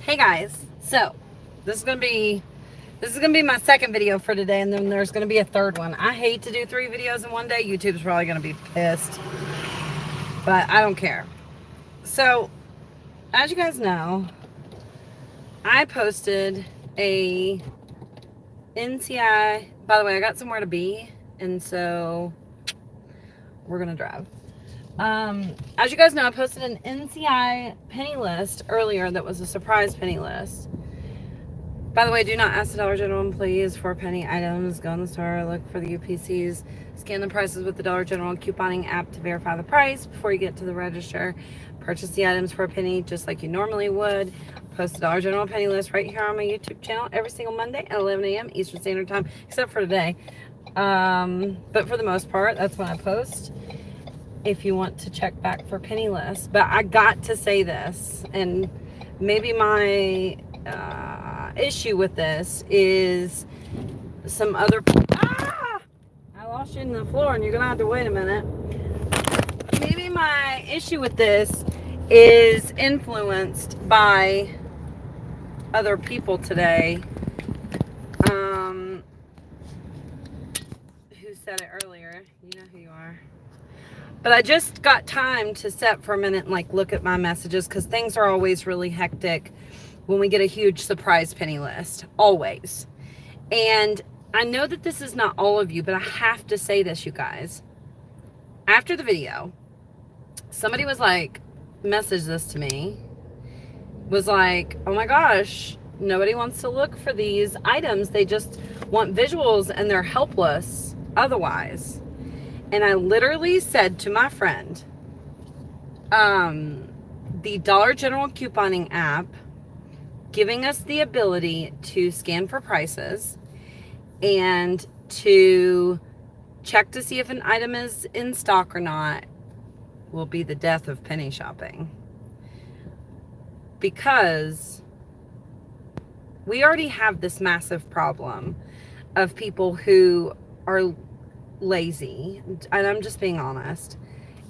Hey guys, so this is gonna be my second video for today, and then there's gonna be a third one. I hate to do 3 videos in one day. YouTube's probably gonna be pissed, but I don't care. So, as you guys know, I posted a NCI. By the way, I got somewhere to be, and so we're gonna drive. As you guys know, I posted an NCI penny list earlier that was a surprise penny list. By the way, do not ask the Dollar General employees for penny items. Go in the store, look for the UPCs, scan the prices with the Dollar General couponing app to verify the price before you get to the register. Purchase the items for a penny just like you normally would. Post the Dollar General penny list right here on my YouTube channel every single Monday at 11 a.m. Eastern Standard Time, except for today. But for the most part, that's when I post. If you want to check back for penny lists. But I got to say this, and maybe my issue with this is some other... I lost you in the floor, and you're gonna have to wait a minute. Maybe my issue with this is influenced by other people today who said it earlier. You know who you are. But I just got time to sit for a minute and like look at my messages, because things are always really hectic when we get a huge surprise penny list. Always. And I know that this is not all of you, but I have to say this, you guys. After the video, somebody was like, messaged this to me, was like, oh my gosh, nobody wants to look for these items. They just want visuals and they're helpless otherwise. And I literally said to my friend, the Dollar General couponing app giving us the ability to scan for prices and to check to see if an item is in stock or not will be the death of penny shopping. Because we already have this massive problem of people who are lazy, and I'm just being honest,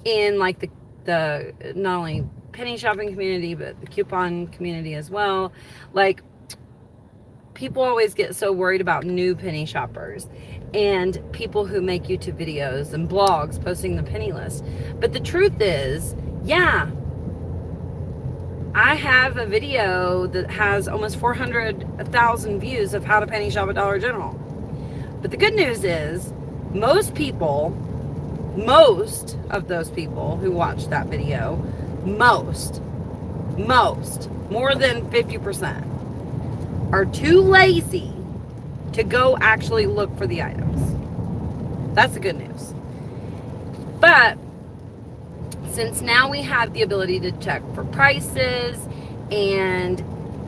in like the not only penny shopping community but the coupon community as well. Like, people always get so worried about new penny shoppers and people who make YouTube videos and blogs posting the penny list. But the truth is, yeah, I have a video that has almost 400,000 views of how to penny shop at Dollar General. But the good news is, most of those people who watched that video, more than 50%, are too lazy to go actually look for the items. That's the good news. But since now we have the ability to check for prices and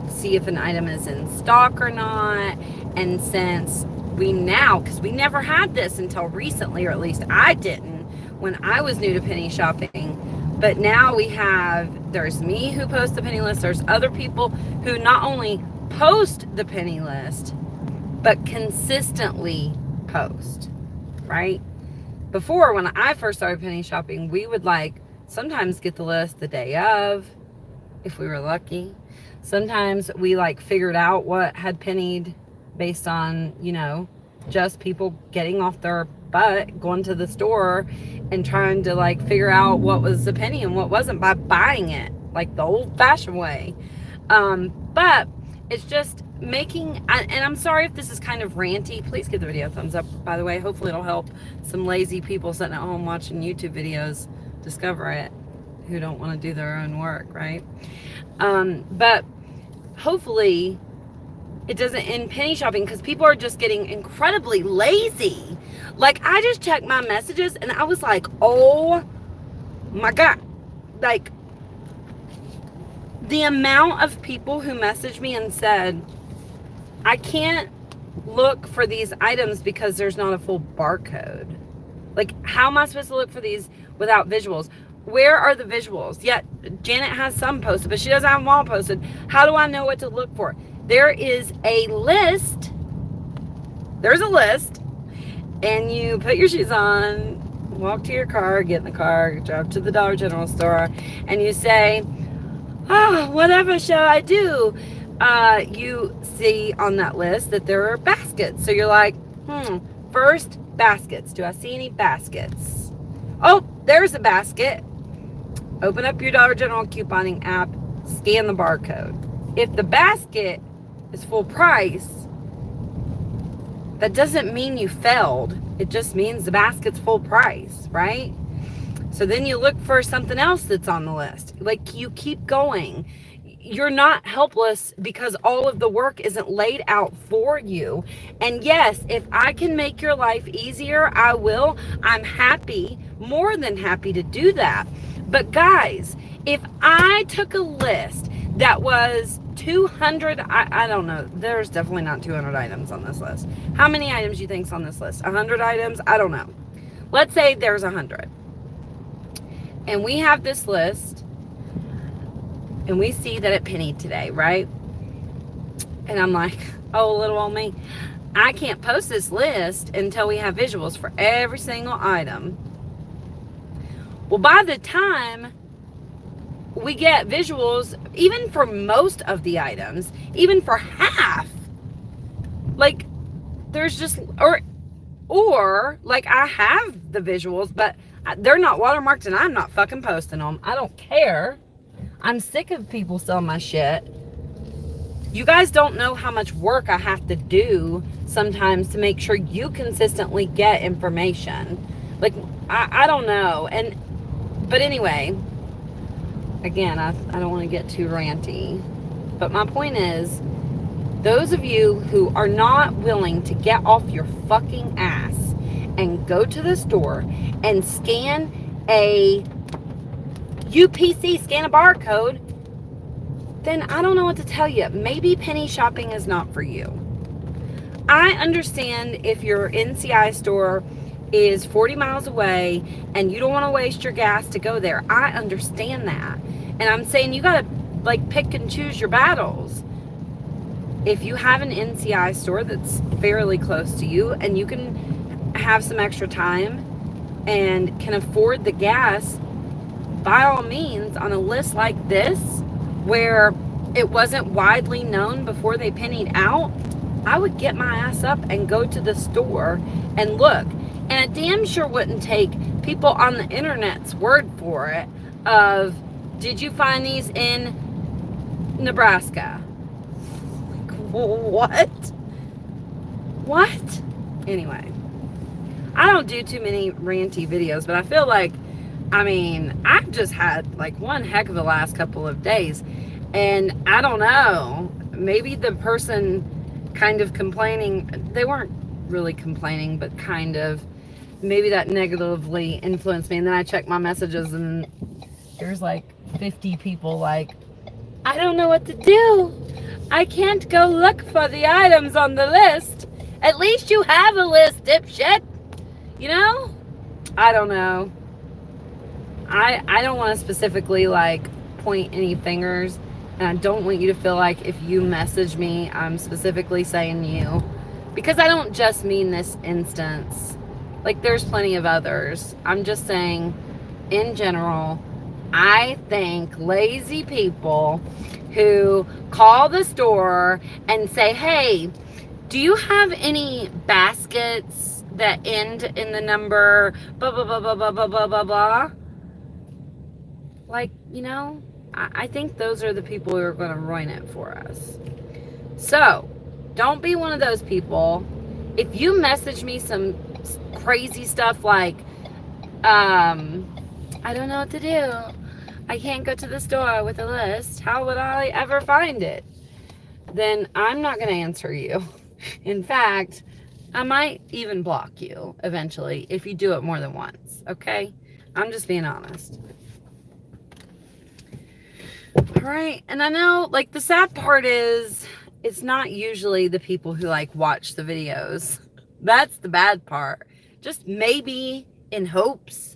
see if an item is in stock or not, and since because we never had this until recently, or at least I didn't when I was new to penny shopping, but now there's me who posts the penny list, there's other people who not only post the penny list, but consistently post, right? Before, when I first started penny shopping, we would sometimes get the list the day of, if we were lucky. Sometimes we figured out what had pennied based on, just people getting off their butt, going to the store and trying to figure out what was a penny and what wasn't by buying it, like the old fashioned way. But it's just and I'm sorry if this is kind of ranty. Please give the video a thumbs up, by the way. Hopefully it'll help some lazy people sitting at home watching YouTube videos discover it, who don't want to do their own work, right? But hopefully it doesn't end penny shopping, because people are just getting incredibly lazy. I just checked my messages and I was like, oh my God. The amount of people who messaged me and said, I can't look for these items because there's not a full barcode. How am I supposed to look for these without visuals? Where are the visuals? Yet Janet has some posted, but she doesn't have them all posted. How do I know what to look for? There is a list. There's a list, and you put your shoes on, walk to your car, get in the car, drive to the Dollar General store, and you say, oh, whatever shall I do? You see on that list that there are baskets. So you're like, first, baskets. Do I see any baskets? Oh, there's a basket. Open up your Dollar General couponing app, scan the barcode. If the basket is full price, that doesn't mean you failed. It just means the basket's full price, right? So then you look for something else that's on the list. Like, you keep going. You're not helpless because all of the work isn't laid out for you. And yes, if I can make your life easier, I will. I'm happy, more than happy to do that. But guys, if I took a list that was 200, I don't know, there's definitely not 200 items on this list. How many items do you think's on this list? 100 items? I don't know. Let's say there's 100. And we have this list, and we see that it pennied today, right? And I'm like, oh, little old me. I can't post this list until we have visuals for every single item. Well, by the time we get visuals, even for most of the items, even for half, like, there's just, or like, I have the visuals, but they're not watermarked and I'm not fucking posting them. I don't care. I'm sick of people selling my shit. You guys don't know how much work I have to do sometimes to make sure you consistently get information. Like, I don't know. But anyway, again, I don't want to get too ranty. But my point is, those of you who are not willing to get off your fucking ass and go to the store and scan a UPC, scan a barcode, then I don't know what to tell you. Maybe penny shopping is not for you. I understand if your NCI store is 40 miles away and you don't want to waste your gas to go there. I understand that. And I'm saying you got to, like, pick and choose your battles. If you have an NCI store that's fairly close to you and you can have some extra time and can afford the gas, by all means, on a list like this, where it wasn't widely known before they pennied out, I would get my ass up and go to the store and look. And I damn sure wouldn't take people on the internet's word for it of, did you find these in Nebraska? Like, what? Anyway, I don't do too many ranty videos, but I feel like, I've just had like one heck of a last couple of days. And I don't know, maybe the person kind of complaining, they weren't really complaining, but kind of, maybe that negatively influenced me. And then I checked my messages and there's like 50 people like, I don't know what to do. I can't go look for the items on the list. At least you have a list, dipshit. You know? I don't know. I don't want to specifically like point any fingers, and I don't want you to feel like if you message me, I'm specifically saying you, because I don't just mean this instance. Like, there's plenty of others. I'm just saying, in general, I think lazy people who call the store and say, hey, do you have any baskets that end in the number blah, blah, blah, blah, blah, blah, blah, blah, blah? Like, you know, I think those are the people who are going to ruin it for us. So, don't be one of those people. If you message me some crazy stuff like, I don't know what to do. I can't go to the store with a list. How would I ever find it? Then I'm not going to answer you. In fact, I might even block you eventually if you do it more than once. Okay? I'm just being honest. All right. And I know, like, the sad part is it's not usually the people who, like, watch the videos. That's the bad part. Just maybe in hopes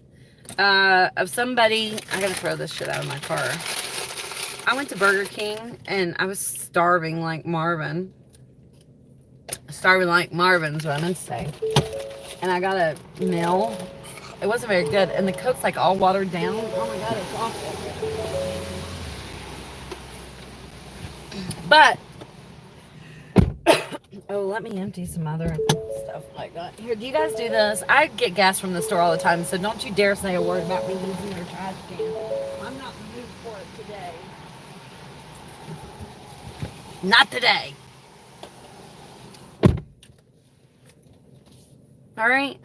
of somebody. I gotta throw this shit out of my car. I went to Burger King and I was starving like Marvin. Starving like Marvin's what I meant to say. And I got a meal It wasn't very good. And the Coke's like all watered down. Oh my God, it's awful. But, oh, let me empty some other stuff like that. Here, do you guys do this? I get gas from the store all the time, so don't you dare say a word about me using your trash can. I'm not in the mood for it today. Not today. All right.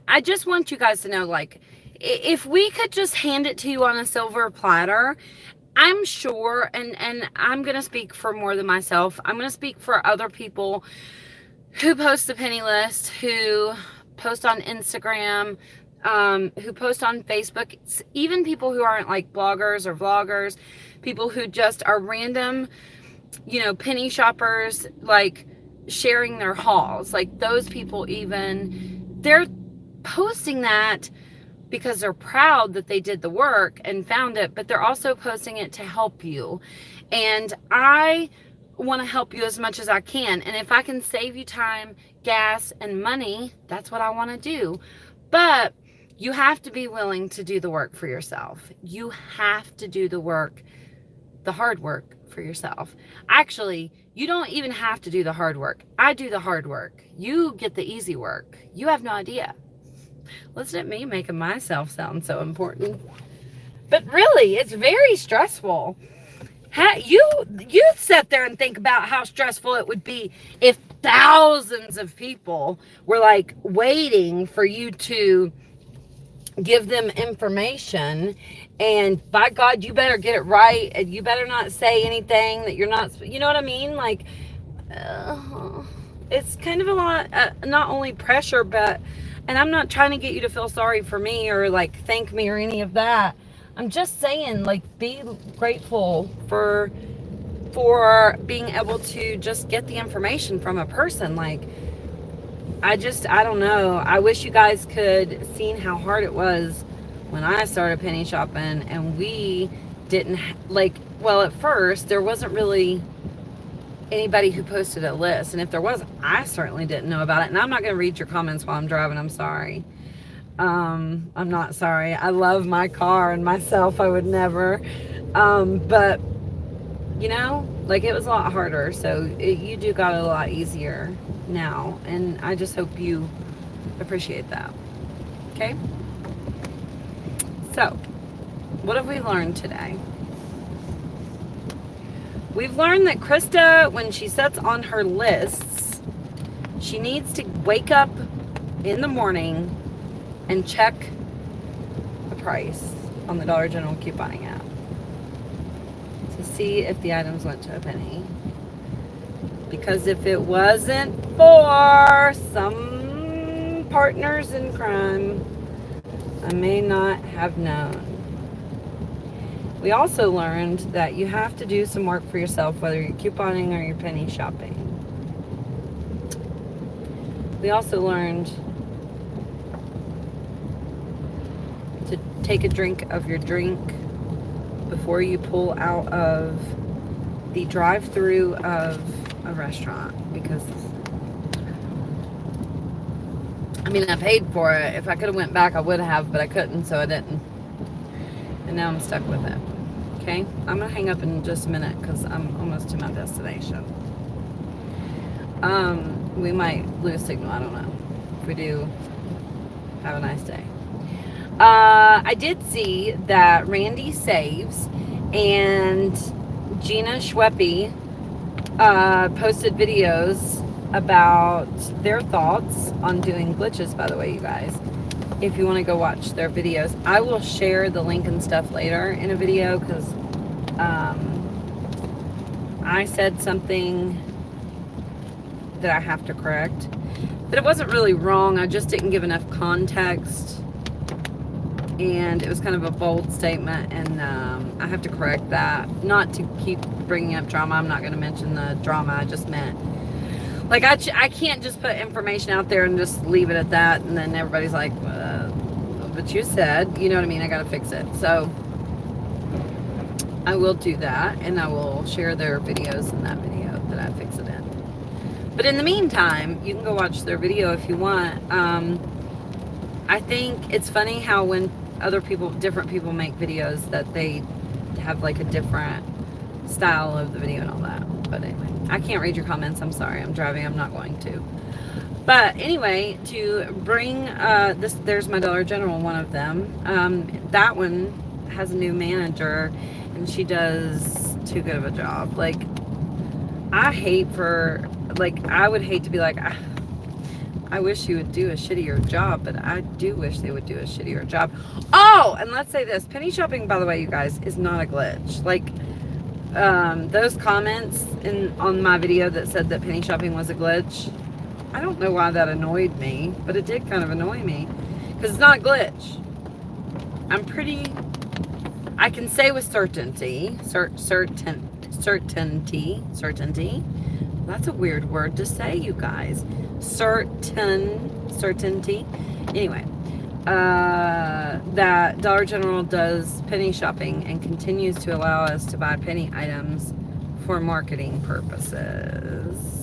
I just want you guys to know, like, if we could just hand it to you on a silver platter, I'm sure, and I'm going to speak for more than myself. I'm going to speak for other people who post the penny list, who post on Instagram, who post on Facebook, even people who aren't like bloggers or vloggers, people who just are random, you know, penny shoppers, like sharing their hauls. Like those people, even, they're posting that because they're proud that they did the work and found it, but they're also posting it to help you. And I want to help you as much as I can. And if I can save you time, gas, and money, that's what I want to do. But you have to be willing to do the work for yourself. You have to do the work, the hard work for yourself. Actually, you don't even have to do the hard work. I do the hard work. You get the easy work. You have no idea. Listen at me making myself sound so important. But really, it's very stressful. You sit there and think about how stressful it would be if thousands of people were like waiting for you to give them information, and by God, you better get it right, and you better not say anything that you're not, you know what I mean? Like, it's kind of a lot, not only pressure, but, and I'm not trying to get you to feel sorry for me or like thank me or any of that. I'm just saying, like, be grateful for being able to just get the information from a person. Like, I don't know. I wish you guys could seen how hard it was when I started penny shopping, and we didn't well, at first there wasn't really anybody who posted a list, and if there was, I certainly didn't know about it. And I'm not going to read your comments while I'm driving. I'm sorry. I'm not sorry. I love my car and myself. I would never. But you know, like, it was a lot harder. So you do got it a lot easier now, and I just hope you appreciate that. Okay. So, what have we learned today? We've learned that Krista, when she sets on her lists, she needs to wake up in the morning and check the price on the Dollar General couponing app to see if the items went to a penny. Because if it wasn't for some partners in crime, I may not have known. We also learned that you have to do some work for yourself, whether you're couponing or you're penny shopping. We also learned to take a drink of your drink before you pull out of the drive-through of a restaurant, because I mean, I paid for it. If I could have went back, I would have, but I couldn't, so I didn't. And now I'm stuck with it. Okay? I'm going to hang up in just a minute because I'm almost to my destination. We might lose signal. I don't know. If we do, have a nice day. I did see that Randy Saves and Gina Schweppe posted videos about their thoughts on doing glitches, by the way, you guys. If you want to go watch their videos, I will share the link and stuff later in a video, because I said something that I have to correct, but it wasn't really wrong. I just didn't give enough context, and it was kind of a bold statement, and I have to correct that. Not to keep bringing up drama. I'm not going to mention the drama. I just meant, like, I can't just put information out there and just leave it at that, and then everybody's like, but you said, you know what I mean? I got to fix it. So I will do that, and I will share their videos in that video that I fix it in. But in the meantime, you can go watch their video if you want. I think it's funny how when different people make videos, that they have like a different style of the video and all that. But anyway, I can't read your comments. I'm sorry. I'm driving. I'm not going to. But anyway, to bring this, there's my Dollar General, one of them. That one has a new manager, and she does too good of a job. Like, I would hate to be like, I wish you would do a shittier job, but I do wish they would do a shittier job. Oh, and let's say this. Penny shopping, by the way, you guys, is not a glitch. Like, those comments on my video that said that penny shopping was a glitch, I don't know why that annoyed me, but it did kind of annoy me. Because it's not a glitch. I can say with certainty, certainty. That's a weird word to say, you guys. Certainty. Anyway, that Dollar General does penny shopping and continues to allow us to buy penny items for marketing purposes.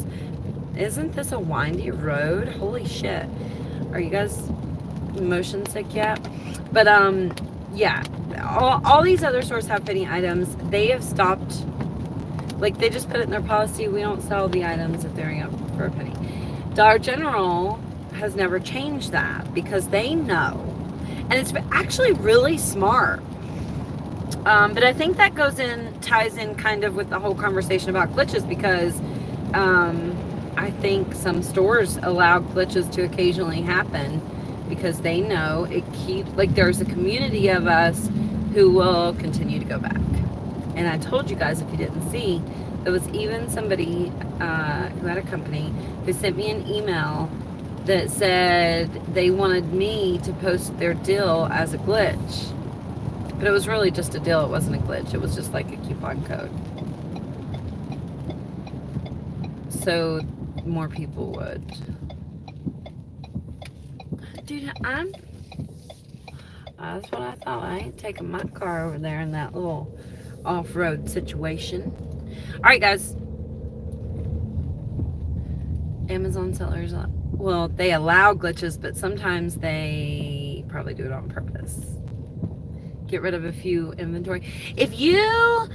Isn't this a windy road? Holy shit. Are you guys motion sick yet? But yeah, all these other stores have penny items. They have stopped, like, they just put it in their policy, we don't sell the items if they're up for a penny. Dollar General has never changed that because they know, and it's actually really smart. But I think that ties in kind of with the whole conversation about glitches, because I think some stores allow glitches to occasionally happen because they know it keeps, like, there's a community of us who will continue to go back. And I told you guys, if you didn't see, there was even somebody who had a company who sent me an email that said they wanted me to post their deal as a glitch. But it was really just a deal. It wasn't a glitch. It was just like a coupon code. So more people would. Dude, that's what I thought. I ain't taking my car over there in that little off-road situation. Alright, guys. Amazon sellers, well, they allow glitches, but sometimes they probably do it on purpose. Get rid of a few inventory. If you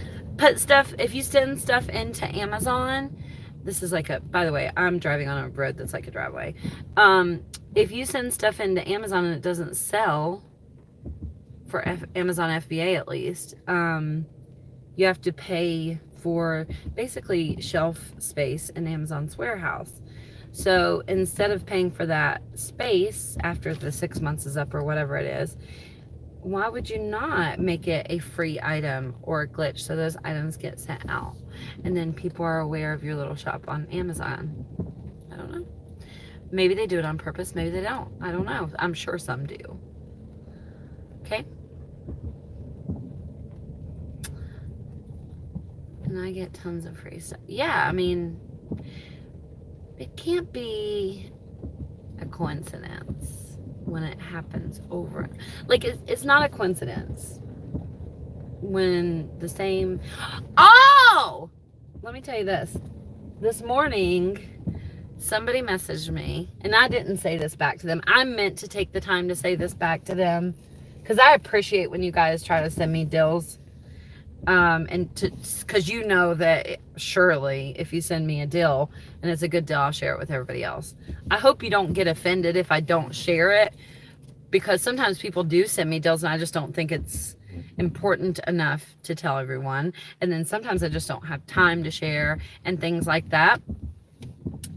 send stuff into Amazon, this is like by the way, I'm driving on a road that's like a driveway. If you send stuff into Amazon and it doesn't sell, for Amazon FBA at least, you have to pay for basically shelf space in Amazon's warehouse. So instead of paying for that space after the 6 months is up or whatever it is, why would you not make it a free item or a glitch so those items get sent out? And then people are aware of your little shop on Amazon. I don't know. Maybe they do it on purpose. Maybe they don't. I don't know. I'm sure some do. Okay? And I get tons of free stuff. Yeah, I mean, it can't be a coincidence when it happens over. Like, it's not a coincidence when the same. Oh! Let me tell you this. This morning, somebody messaged me, and I didn't say this back to them. I meant to take the time to say this back to them because I appreciate when you guys try to send me deals. Because you know that surely if you send me a deal and it's a good deal, I'll share it with everybody else. I hope you don't get offended if I don't share it, because sometimes people do send me deals and I just don't think it's important enough to tell everyone. And then sometimes I just don't have time to share and things like that.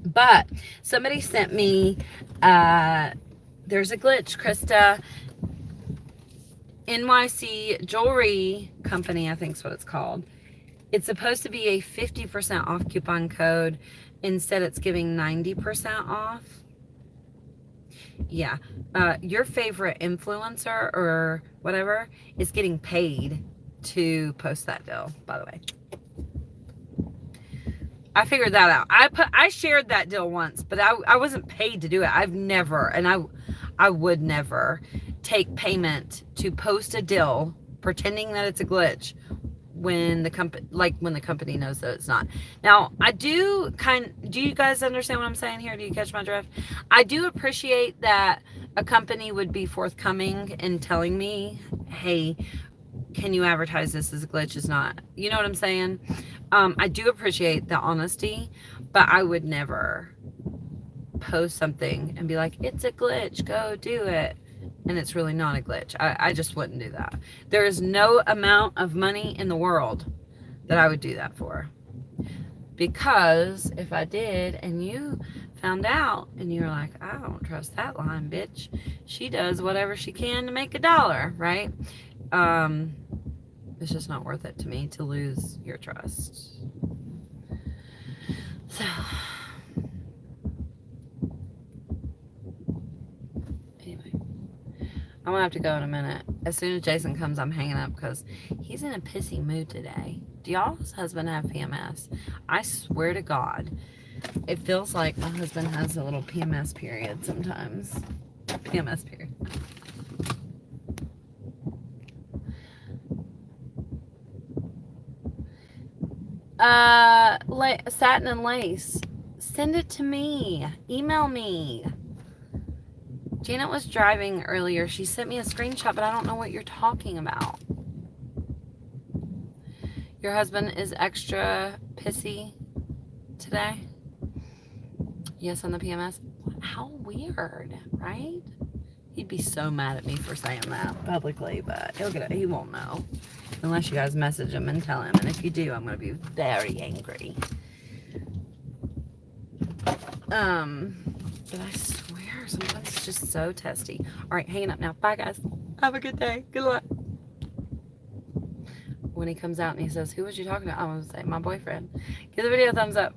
But somebody sent me, there's a glitch, Krista. NYC Jewelry Company, I think is what it's called. It's supposed to be a 50% off coupon code. Instead, it's giving 90% off. Yeah. Your favorite influencer or whatever is getting paid to post that deal, by the way. I figured that out. I shared that deal once, but I wasn't paid to do it. I've never, and I would never take payment to post a deal pretending that it's a glitch when the company knows that it's not. Now, do you guys understand what I'm saying here? Do you catch my drift? I do appreciate that a company would be forthcoming in telling me, hey, can you advertise this as a glitch? Is not, you know what I'm saying? I do appreciate the honesty, but I would never post something and be like, it's a glitch, go do it. And it's really not a glitch. I just wouldn't do that. There is no amount of money in the world that I would do that for. Because if I did and you found out and you're like, I don't trust that line, bitch. She does whatever she can to make $1, right? It's just not worth it to me to lose your trust. So anyway, I'm gonna have to go in a minute. As soon as Jason comes, I'm hanging up because he's in a pissy mood today. Do y'all's husband have PMS? I swear to God, it feels like my husband has a little PMS period sometimes. PMS period. Satin and lace. Send it to me. Email me. Janet was driving earlier. She sent me a screenshot, but I don't know what you're talking about. Your husband is extra pissy today? Yes, on the PMS. How weird, right? He'd be so mad at me for saying that publicly, but he won't know. Unless you guys message him and tell him. And if you do, I'm going to be very angry. But I swear, sometimes it's just so testy. All right, hanging up now. Bye, guys. Have a good day. Good luck. When he comes out and he says, who was you talking to? I'm going to say, my boyfriend. Give the video a thumbs up.